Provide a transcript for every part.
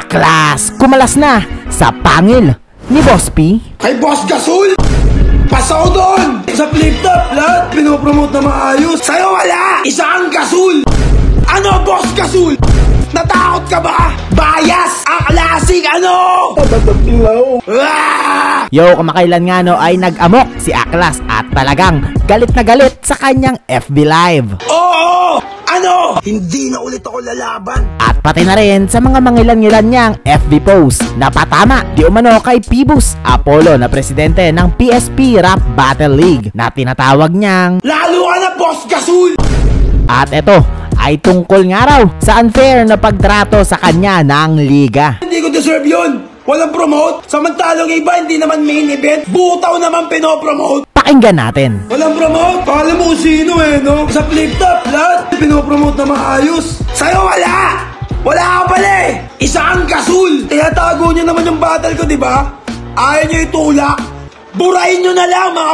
Aklas kumalas na sa pangil ni Boss P. Kay Boss Gasol! Pasaw doon! Sa flip-top, lahat pinopromote na maayos. Sa'yo wala! Isa ang Gasol! Ano, Boss Gasol? Natakot ka ba? Bias! Aklasik! Ano? Yo, kamakailan nga no ay nag-amok si Aklas at talagang galit na galit sa kanyang FB Live. Oo! Ano? Hindi na ulit ako lalaban. At pati na rin sa mga mangilan-ngilan niyang FB post na patama di umano kay Phoebus Apollo na presidente ng PSP Rap Battle League na tinatawag niyang Lalo ka na, Boss Gasol! At ito ay tungkol nga raw sa unfair na pagtrato sa kanya ng liga. Hindi ko deserve yun. Walang promote. Samantalang iba hindi naman main event. Butaw naman pinopromote. Pakinggan natin. Walang promote. Pakala mo kung sino no? Sa flip-top, lahat pinopromote na maayos. Sa'yo wala! Wala ka pala eh! Isa ang Gasol! Tinatago niyo naman yung battle ko, di ba? Ayaw niyo itulak. Burahin niyo na lang, mga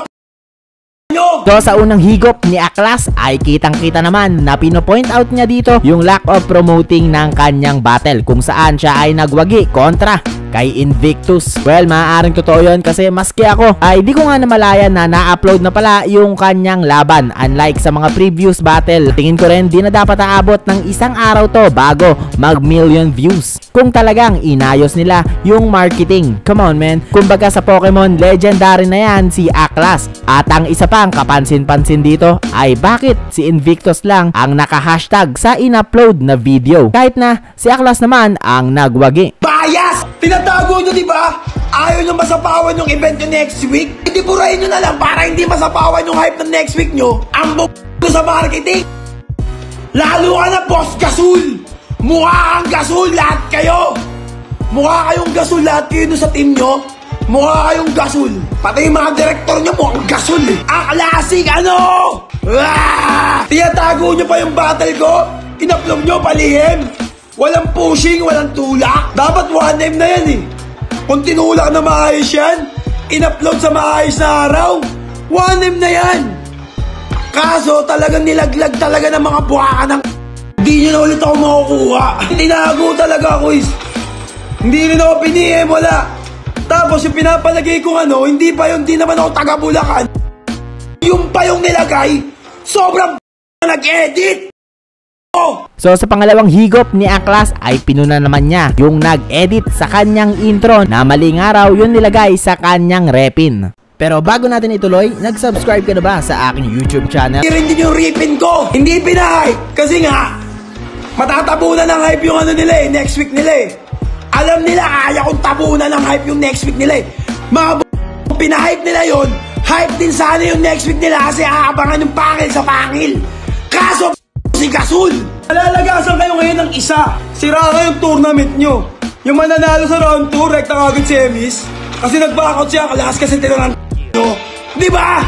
nyo! So sa unang higop ni Aklas ay kitang-kita naman na pinopoint out niya dito yung lack of promoting ng kanyang battle kung saan siya ay nagwagi kontra kay Invictus. Well, maaaring totoo yun kasi maski ako ay di ko nga namalayan na na-upload na pala yung kanyang laban. Unlike sa mga previous battle, tingin ko rin di na dapat aabot ng isang araw to bago mag-million views. Kung talagang inayos nila yung marketing. Come on man, kumbaga sa Pokemon, legendary na yan si Aklas. At ang isa pang kapansin-pansin dito ay bakit si Invictus lang ang naka-hashtag sa in-upload na video. Kahit na si Aklas naman ang nagwagi. Bias! Tinatago nyo, di ba? Ayaw nyo masapawan yung event nyo next week? Hindi burahin nyo na lang para hindi masapawan yung hype ng next week nyo. Ang ko sa marketing. Lalo ka na, Boss Gasol! Mukha kang Gasol lahat kayo! Mukha kayong Gasol lahat kayo sa team nyo. Mukha kayong Gasol. Pati yung mga director nyo mukhang Gasol eh. Aklasik, ano? Tinatago nyo pa yung battle ko? In-upload nyo palihim? Walang pushing, walang tulak. Dapat one name na yan eh. Kung tinulak na maayos yan, in-upload sa maayos na araw, one name na yan. Kaso talagang nilaglag talaga ng mga buwakan ng hindi nyo na ulit ako makukuha. Tinago talaga ako is. Hindi rin ako piniem, wala. Tapos yung pinapalagay kong ano, hindi pa yun, hindi naman ako taga-Bulacan. Yung pa yung nilagay, sobrang nag-edit. So sa pangalawang higop ni Aklas ay pinuna naman niya yung nag-edit sa kanyang intro na maling araw yun nilagay sa kanyang repin. Pero bago natin ituloy, nag-subscribe ka na ba sa aking YouTube channel? Rin din yung repin ko, hindi pinahype. Kasi nga, matatabunan ng hype yung ano nila eh, next week nila eh. Alam nila kaya kong tabunan ng hype yung next week nila eh. Mga pinahype nila yun, hype din sana yung next week nila kasi aabangan yung pangil sa pangil. Kaso si Gasol! Nalalagasan kayo ngayon ng isa. Sira kayong tournament nyo. Yung mananalo sa round 2, rekta kagad semis. Kasi nag-backout siya, kalakas kasi tinangan nyo. Diba?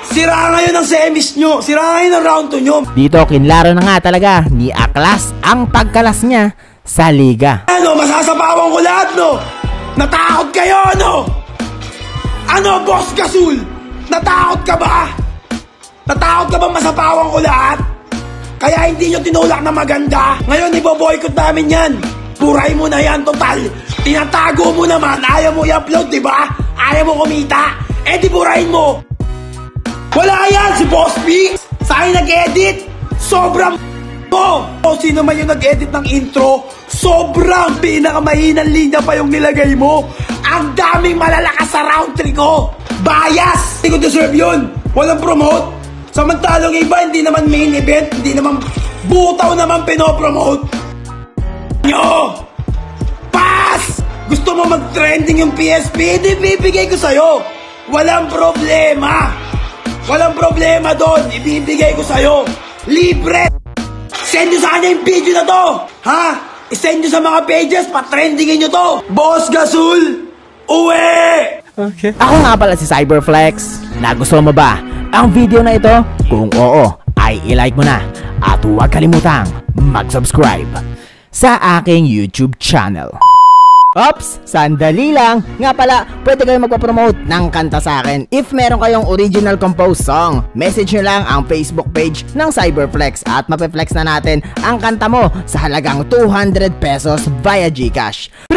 Sira ngayon ng semis nyo. Sira ngayon ng round 2 nyo. Dito kinlaro na nga talaga ni Aklas ang pagkalas niya sa liga. Ano, masasapawan ko lahat, no? Natakot kayo, no? Ano, Boss Gasol? Natakot ka ba? Natakot ka ba masapawan ko lahat? Kaya hindi nyo tinulak na maganda. Ngayon, ibo-boycott namin yan. Buray mo na yan, total. Tinatago mo naman. Ayaw mo i-upload, diba? Ayaw mo kumita. Eh, di burahin mo. Wala yan, si Boss B. Sa akin nag-edit. Sobrang mo. O sino man yung nag-edit ng intro, sobrang pinakamahinang linya pa yung nilagay mo. Ang daming malalakas sa round 3 ko. Bias. Hindi ko deserve yun. Walang promote. Samantalang iba, hindi naman main event, hindi naman butaw naman pinopromote. Nyo! Pass! Gusto mo mag-trending yung PSP? Hindi bibigay ko sa'yo. Walang problema. Walang problema doon. Ibibigay ko sa'yo. Libre! Send nyo sa kanya yung video na to. Ha? I-send nyo sa mga pages, pa-trendingin nyo to. Boss Gasol, uwi! Okay. Ako nga pala si Cyberflex. Nagustuhan mo ba ang video na ito? Kung oo, ay i-like mo na. At huwag kalimutang mag-subscribe sa aking YouTube channel. Ops, sandali lang. Nga pala, pwede kayong magpapromote ng kanta sa akin. If meron kayong original composed song, message nyo lang ang Facebook page ng Cyberflex at mapeflex na natin ang kanta mo sa halagang 200 pesos via GCash.